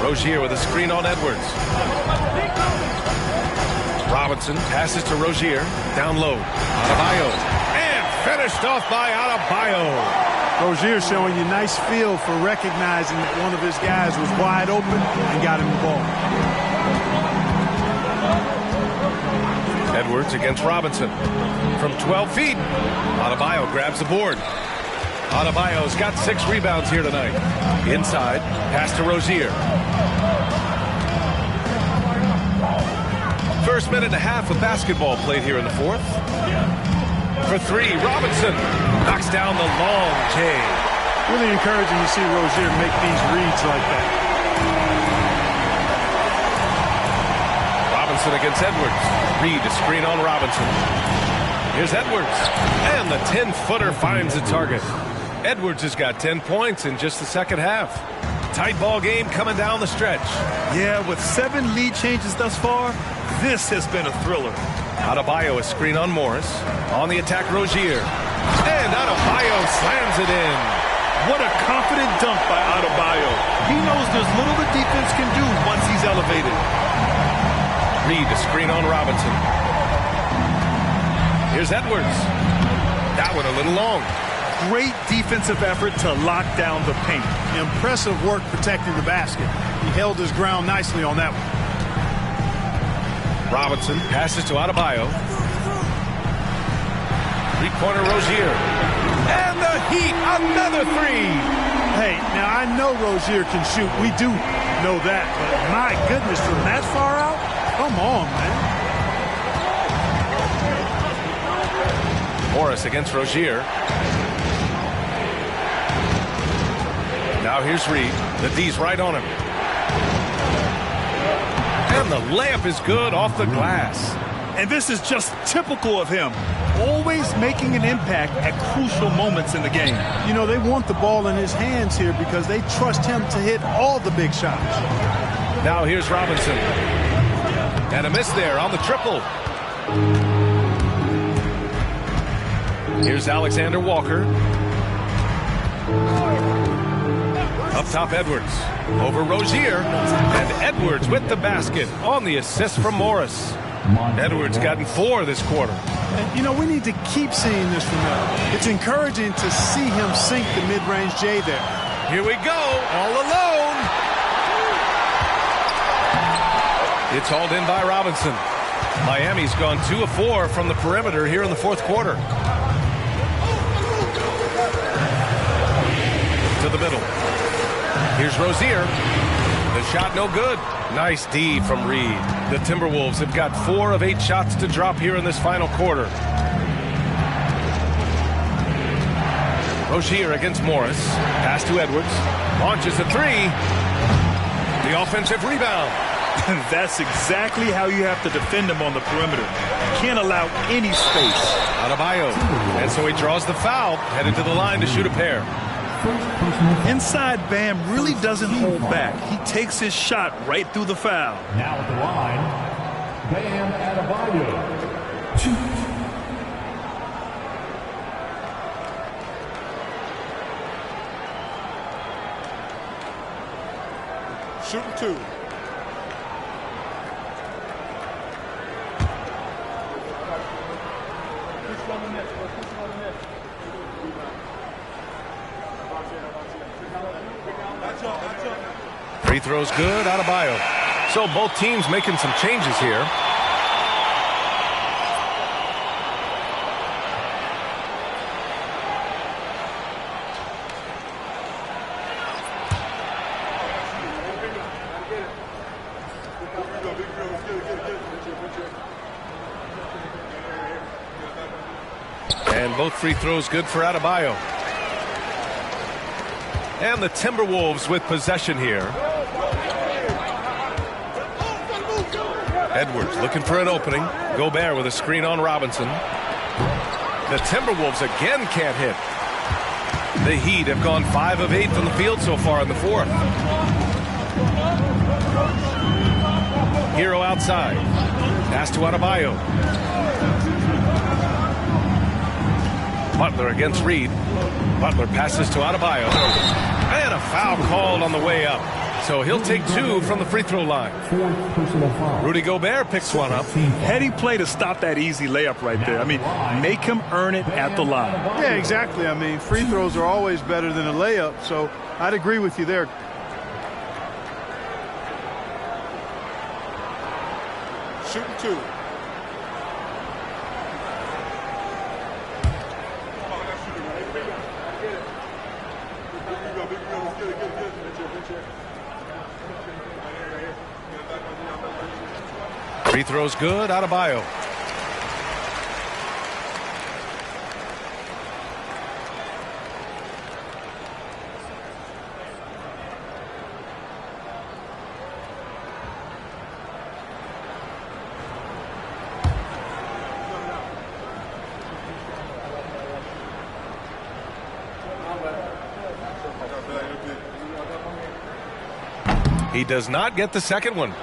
Rozier with a screen on Edwards. Robinson passes to Rozier. Down low. Adebayo. And finished off by Adebayo. Rozier showing you nice feel for recognizing that one of his guys was wide open and got him the ball. Edwards against Robinson. From 12 feet, Adebayo grabs the board. Adebayo's got 6 rebounds here tonight. Inside, pass to Rozier. First minute and a half of basketball played here in the fourth. For 3, Robinson knocks down the long J. Really encouraging to see Rozier make these reads like that. Robinson against Edwards. Reed to screen on Robinson. Here's Edwards. And the 10-footer finds the target. Edwards has got 10 points in just the second half. Tight ball game coming down the stretch. Yeah, with 7 lead changes thus far, this has been a thriller. Adebayo a screen on Morris. On the attack, Rozier. And Adebayo slams it in. What a confident dunk by Adebayo. He knows there's little the defense can do once he's elevated. Reed to screen on Robinson. Here's Edwards. That one a little long. Great defensive effort to lock down the paint. Impressive work protecting the basket. He held his ground nicely on that one. Robinson passes to Adebayo. 3-pointer Rozier. And the Heat, another 3. Hey, now I know Rozier can shoot. We do know that. But my goodness, from that far out? Come on, man. Morris against Rozier. Now here's Reed. The D's right on him. And the layup is good off the glass. And this is just typical of him. Always making an impact at crucial moments in the game. You know, they want the ball in his hands here because they trust him to hit all the big shots. Now here's Robinson. And a miss there on the triple. Here's Alexander Walker. Up top, Edwards. Over Rozier. And Edwards with the basket on the assist from Morris. Edwards gotten 4 this quarter. And, you know, we need to keep seeing this from him. It's encouraging to see him sink the mid-range J there. Here we go, all alone. It's hauled in by Robinson. Miami's gone 2 of 4 from the perimeter here in the fourth quarter. To the middle. Here's Rozier. The shot no good. Nice D from Reed. The Timberwolves have got 4 of 8 shots to drop here in this final quarter. Rozier against Morris. Pass to Edwards. Launches a 3. The offensive rebound. That's exactly how you have to defend him on the perimeter. Can't allow any space. Adebayo. And so he draws the foul. Headed to the line to shoot a pair. First personal foul. Inside Bam really doesn't hold back. He takes his shot right through the foul. Now at the line, Bam Adebayo. 2. Shooting 2. Free throws good, Adebayo. So both teams making some changes here. And both free throws good for Adebayo. And the Timberwolves with possession here. Edwards looking for an opening. Gobert with a screen on Robinson. The Timberwolves again can't hit. The Heat have gone 5 of 8 from the field so far in the fourth. Hero outside. Pass to Adebayo. Butler against Reed. Butler passes to Adebayo. And a foul called on the way up. So he'll take 2 from the free throw line. Fourth personal foul. Rudy Gobert picks one up. Heady play to stop that easy layup right there. I mean, make him earn it at the line. Yeah, exactly. I mean, free throws are always better than a layup, so I'd agree with you there. Shooting 2. Free throws good, Adebayo. He does not get the second one.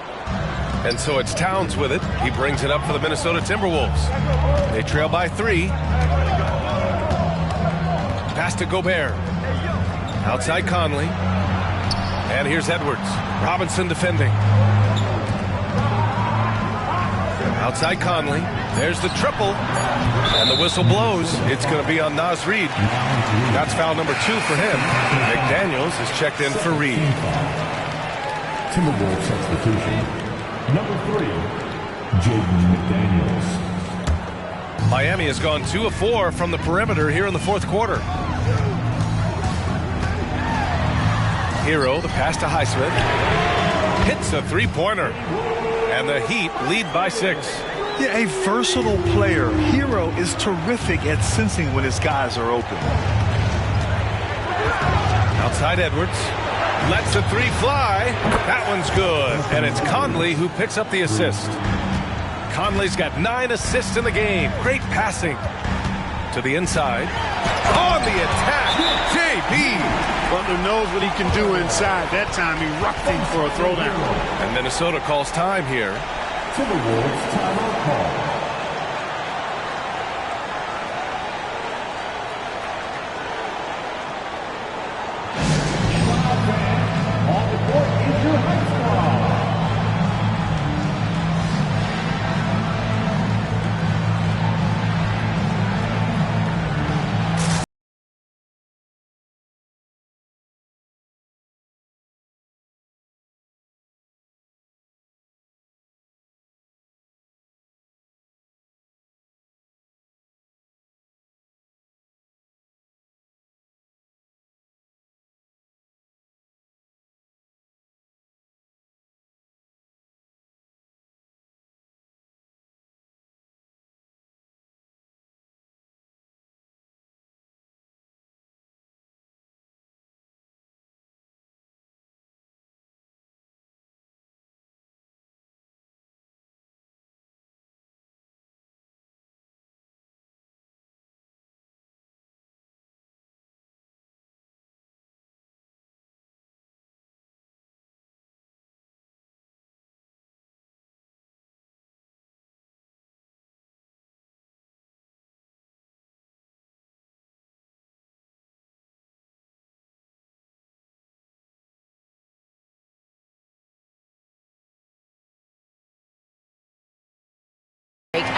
And so it's Towns with it. He brings it up for the Minnesota Timberwolves. They trail by 3. Pass to Gobert. Outside Conley. And here's Edwards. Robinson defending. Outside Conley. There's the triple. And the whistle blows. It's going to be on Naz Reid. That's foul number 2 for him. McDaniels is checked in for Reid. Timberwolves substitution. Number 3, Jaden McDaniels. Miami has gone 2 of 4 from the perimeter here in the fourth quarter. Hero, the pass to Highsmith. Hits a three-pointer. And the Heat lead by 6. Yeah, a versatile player. Hero is terrific at sensing when his guys are open. Outside Edwards. Lets the 3 fly. That one's good. And it's Conley who picks up the assist. Conley's got 9 assists in the game. Great passing. To the inside. On the attack. JB. Butler knows what he can do inside. That time he rocked him for a throwdown. And Minnesota calls time here. Timberwolves timeout call.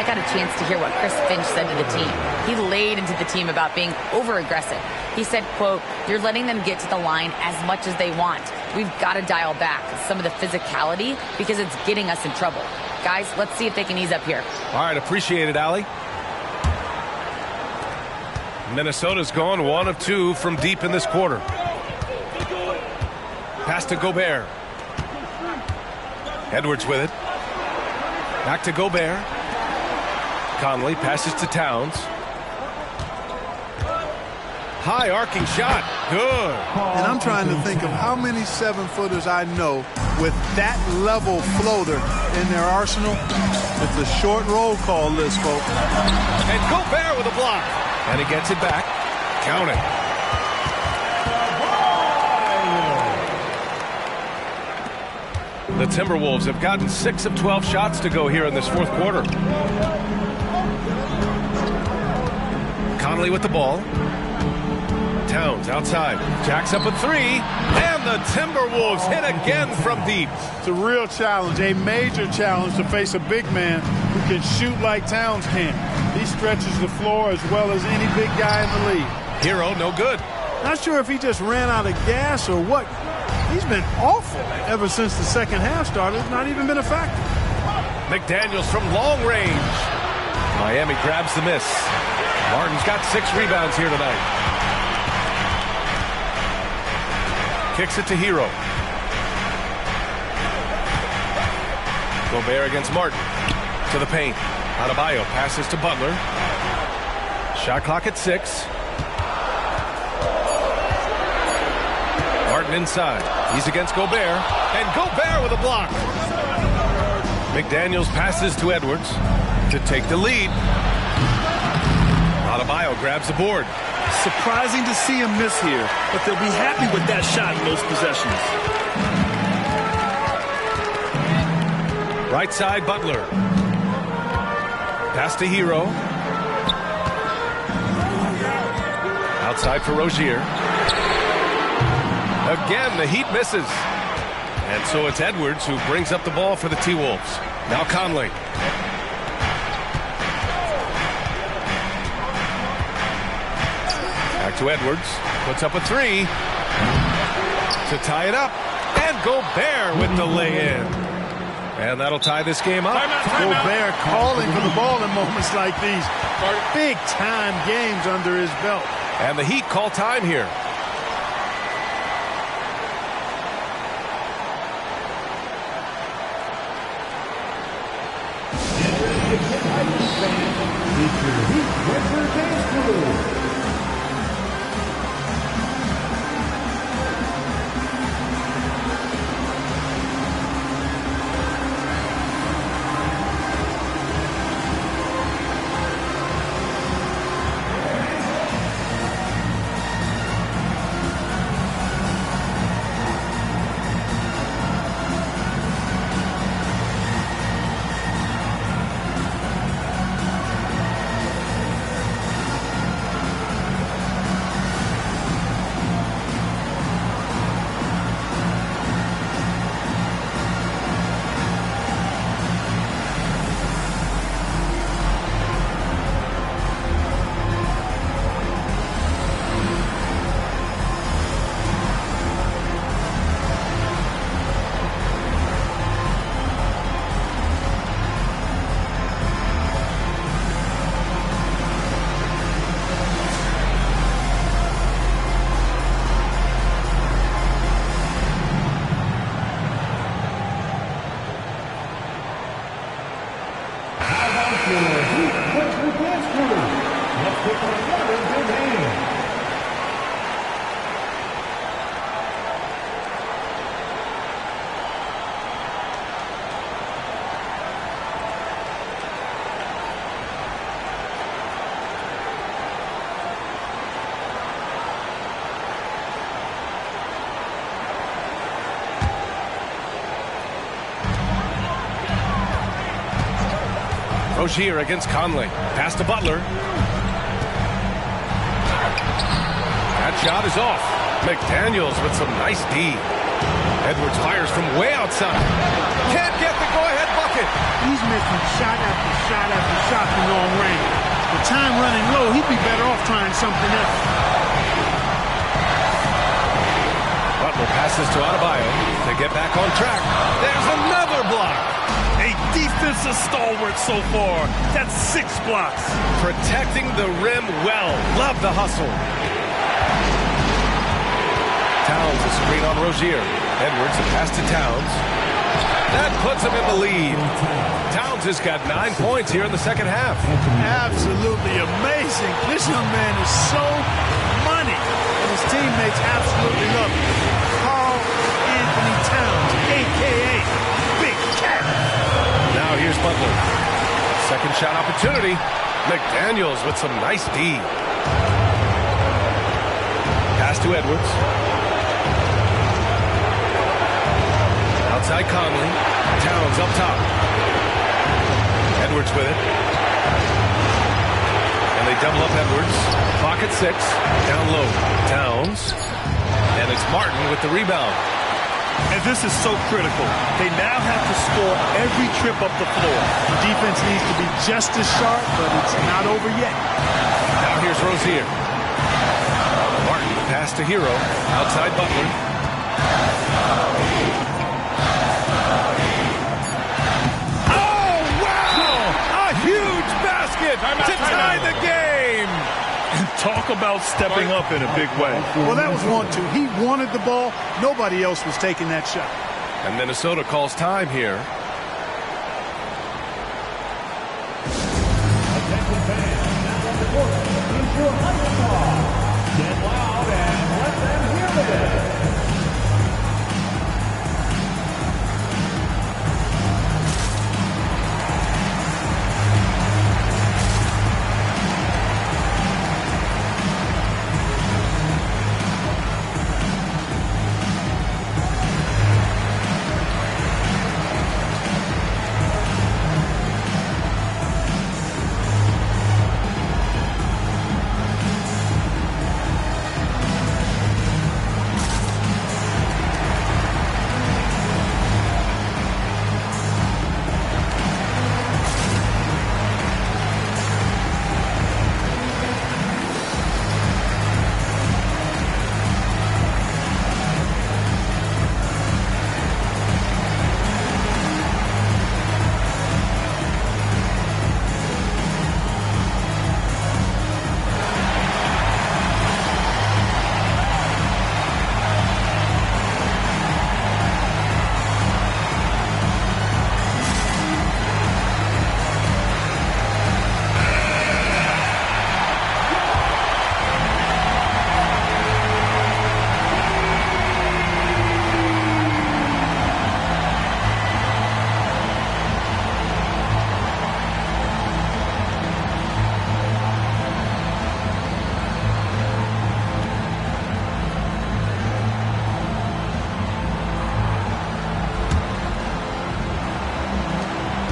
got a chance to hear what Chris Finch said to the team. He laid into the team about being over-aggressive. He said, quote, "You're letting them get to the line as much as they want. We've got to dial back some of the physicality because it's getting us in trouble. Guys, let's see if they can ease up here." All right, appreciate it, Allie. Minnesota's gone 1 of 2 from deep in this quarter. Pass to Gobert. Edwards with it. Back to Gobert. Conley passes to Towns. High arcing shot. Good. And I'm trying to think of how many 7-footers I know with that level floater in their arsenal. It's a short roll call list, folks. And Gobert with a block. And he gets it back. Count it. The Timberwolves have gotten 6 of 12 shots to go here in this fourth quarter. Conley with the ball. Towns outside. Jacks up a 3. And the Timberwolves hit again from deep. It's a real challenge, a major challenge to face a big man who can shoot like Towns can. He stretches the floor as well as any big guy in the league. Hero, no good. Not sure if he just ran out of gas or what. He's been awful ever since the second half started. Not even been a factor. McDaniels from long range. Miami grabs the miss. Martin's got 6 rebounds here tonight. Kicks it to Hero. Gobert against Martin. To the paint. Adebayo passes to Butler. Shot clock at 6. Martin inside. He's against Gobert. And Gobert with a block. McDaniels passes to Edwards to take the lead. Adebayo grabs the board. Surprising to see him miss here, but they'll be happy with that shot in most possessions. Right side, Butler. Pass to Hero. Outside for Rozier. Again, the Heat misses. And so it's Edwards who brings up the ball for the T-Wolves. Now Conley. Back to Edwards. Puts up a 3. To tie it up. And Gobert with the lay-in. And that'll tie this game up. Gobert calling for the ball in moments like these. Big-time games under his belt. And the Heat call time here. Rozier against Conley. Pass to Butler. That shot is off. McDaniels with some nice D. Edwards fires from way outside. Can't get the go-ahead bucket. bucket. He's missing shot after shot after shot from long range. With time running low, he'd be better off trying something else. Butler passes to Adebayo to get back on track. There's another block. A defensive stalwart so far. That's 6 blocks. Protecting the rim well. Love the hustle. Towns a screen on Rozier. Edwards a pass to Towns. That puts him in the lead. Towns has got 9 points here in the second half. Absolutely amazing. This young man is so money. And his teammates absolutely love him. Karl-Anthony Towns, a.k.a. Big Cat. Now here's Butler. Second shot opportunity. McDaniels with some nice D. Pass to Edwards. Outside Conley. Towns up top. Edwards with it. And they double up Edwards. Clock at 6. Down low. Towns. And it's Martin with the rebound. And this is so critical. They now have to score every trip up the floor. The defense needs to be just as sharp, but it's not over yet. Now here's Rozier. Martin pass to Hero. Outside Butler. Oh, wow! A huge basket to tie the game! Talk about stepping up in a big way. Well, that was 1-2. He wanted the ball. Nobody else was taking that shot. And Minnesota calls time here. Attention fans, now on the court is your underdog. Get loud and let them hear this.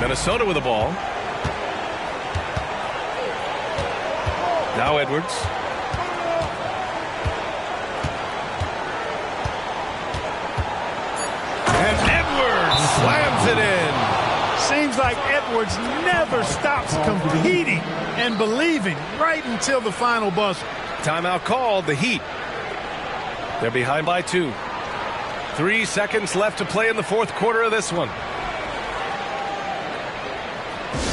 Minnesota with the ball. Now Edwards. And Edwards slams it in. Seems like Edwards never stops competing and believing right until the final buzzer. Timeout called, the Heat. They're behind by 2. 3 seconds left to play in the fourth quarter of this one.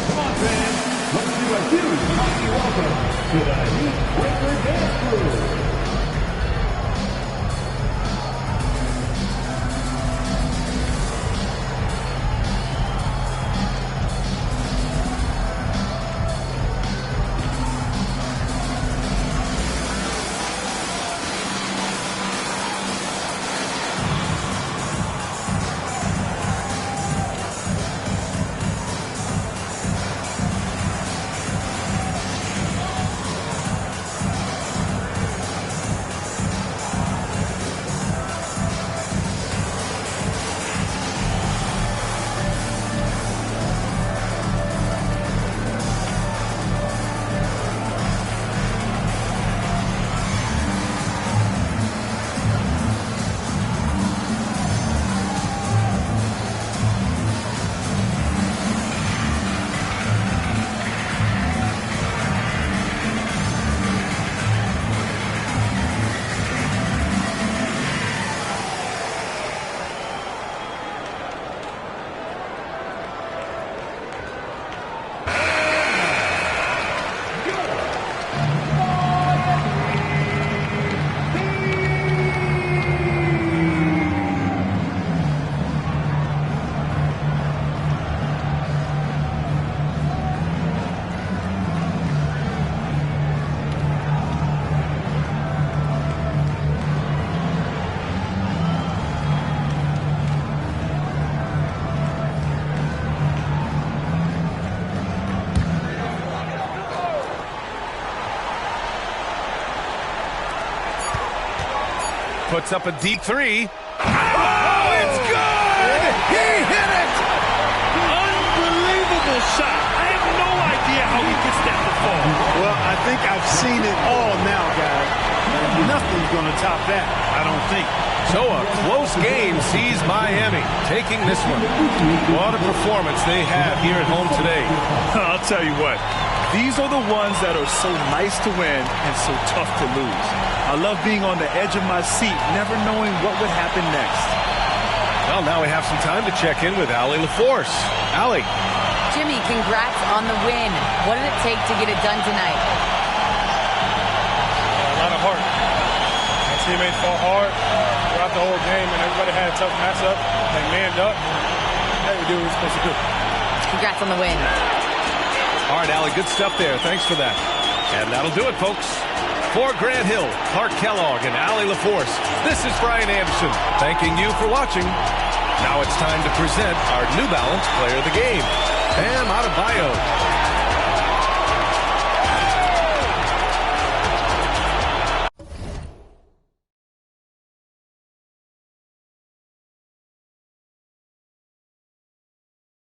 Come on, fans. Let's do a huge hockey welcome to the Heat Breaker Dance Crew. puts up a deep three. Oh, it's good! He hit it! Unbelievable shot. I have no idea how he gets that to fall. Well, I think I've seen it all now, guys. Nothing's going to top that, I don't think. So a close game sees Miami taking this one. What a performance they have here at home today. I'll tell you what. These are the ones that are so nice to win and so tough to lose. I love being on the edge of my seat, never knowing what would happen next. Well, now we have some time to check in with Allie LaForce. Allie. Jimmy, congrats on the win. What did it take to get it done tonight? A lot of heart. My teammates fought hard throughout the whole game, and everybody had a tough matchup. They manned up. Hey, we do what we're supposed to do. Congrats on the win. All right, Allie, good stuff there. Thanks for that. And that'll do it, folks. For Grant Hill, Clark Kellogg, and Allie LaForce, this is Brian Anderson thanking you for watching. Now it's time to present our New Balance Player of the Game, Bam Adebayo.